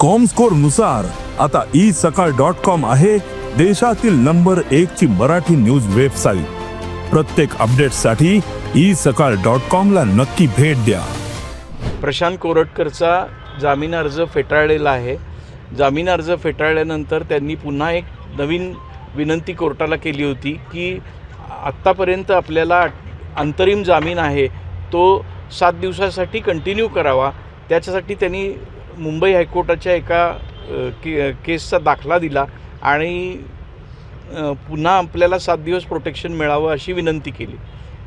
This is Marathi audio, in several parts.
कॉमस्कोर नुसार आता isakal.com आहे देशातील नंबर 1 ची मराठी न्यूज वेबसाईट। प्रत्येक अपडेटसाठी isakal.com ला नक्की भेट द्या। प्रशांत कोरटकरचा जामीन अर्ज फेटाळलेला आहे। जामीन अर्ज फेटाळल्यानंतर त्यांनी पुन्हा एक नवीन विनंती कोर्टाला केली होती की आत्तापर्यंत आपल्याला अंतरिम जामीन आहे तो 7 दिवसासाठी कंटिन्यू करावा। त्याच्यासाठी त्यांनी मुंबई हायकोर्टाच्या एका केसचा दाखला दिला आणि पुन्हा आपल्याला 7 दिवस प्रोटेक्शन मिळावं अशी विनंती केली।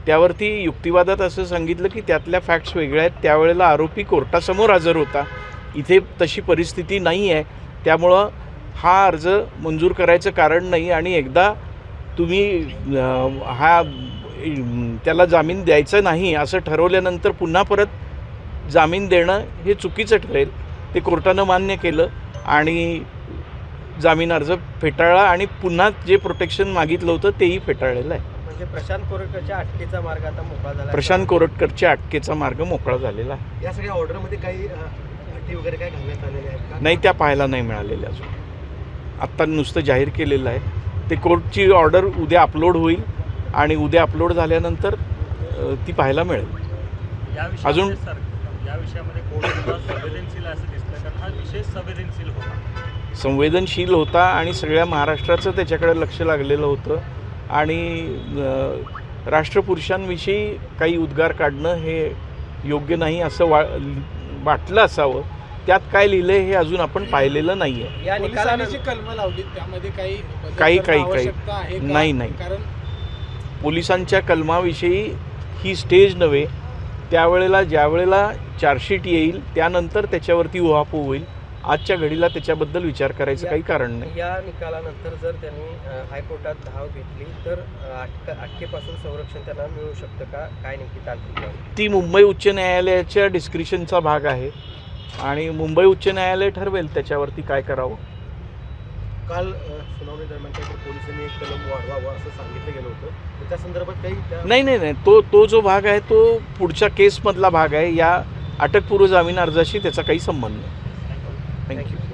त्यावरती युक्तिवादात असं सांगितलं की त्यातल्या फॅक्ट्स वेगळ्या आहेत। त्यावेळेला आरोपी कोर्टासमोर हजर होता, इथे तशी परिस्थिती नाही आहे, त्यामुळं हा अर्ज मंजूर करायचं कारण नाही आणि एकदा तुम्ही त्याला जामीन द्यायचा नाही असं ठरवल्यानंतर पुन्हा परत जामीन देणं हे चुकीचं ठरेल। ते कोर्टानं मान्य केलं आणि जामीन अर्ज फेटाळला आणि पुन्हा जे प्रोटेक्शन मागितलं होतं तेही फेटाळलेलं आहे। म्हणजे प्रशांत कोरटकरच्या अटकेचा मार्ग आता मोकळा झाला। प्रशांत कोरटकरच्या अटकेचा मार्ग मोकळा झालेला आहे। या सगळ्या ऑर्डरमध्ये काही अटी वगैरे काय घालण्यात आलेल्या आहेत का? नाही, त्या पाहायला नाही मिळालेल्या अजून। आत्ता नुसतं जाहीर केलेलं आहे। ते कोर्टची ऑर्डर उद्या अपलोड होईल आणि उद्या अपलोड झाल्यानंतर ती पाहायला मिळेल। अजून या विषयामध्ये कोर्ट संवेदनशील असं दिसलं कारण हा विषय संवेदनशील होता, संवेदनशील होता आणि सगळ्या महाराष्ट्राचं त्याच्याकडे लक्ष लागलेलं होतं आणि राष्ट्रपुरुषांविषयी काही उद्गार काढणं हे योग्य नाही असं वाटलं असावं। त्यात काय लिहिलं हे अजून आपण पाहिलेलं नाही आहे। या निकालाची कलम लावली त्यामध्ये काही नाही कारण पोलिसांच्या कलमाविषयी ही स्टेज नव्हे। त्यावेळेला ज्यावेळेला चार्जशीट येईल त्यानंतर त्याच्यावरती उहापोह होईल। आजच्या घडीला त्याच्याबद्दल विचार करायचं काही कारण नाही। या निकालानंतर जर त्यांनी हायकोर्टात धाव घेतली तर अटकेपासून संरक्षण त्यांना मिळू शकतं का? काय नेमकी तांत्रिक ती मुंबई उच्च न्यायालयाच्या डिस्क्रिशनचा भाग आहे आणि मुंबई उच्च न्यायालय ठरवेल त्याच्यावरती काय करावं। काल सुनावणी दरम्यान पोलिसांनी एक कलम वाढवावं असं सांगितलं गेलं होतं, त्या संदर्भात काही नाही, तो जो भाग आहे तो पुढच्या केसमधला भाग आहे। या अटकपूर्व जामीन अर्जाशी त्याचा काही संबंध नाही। थँक्यू।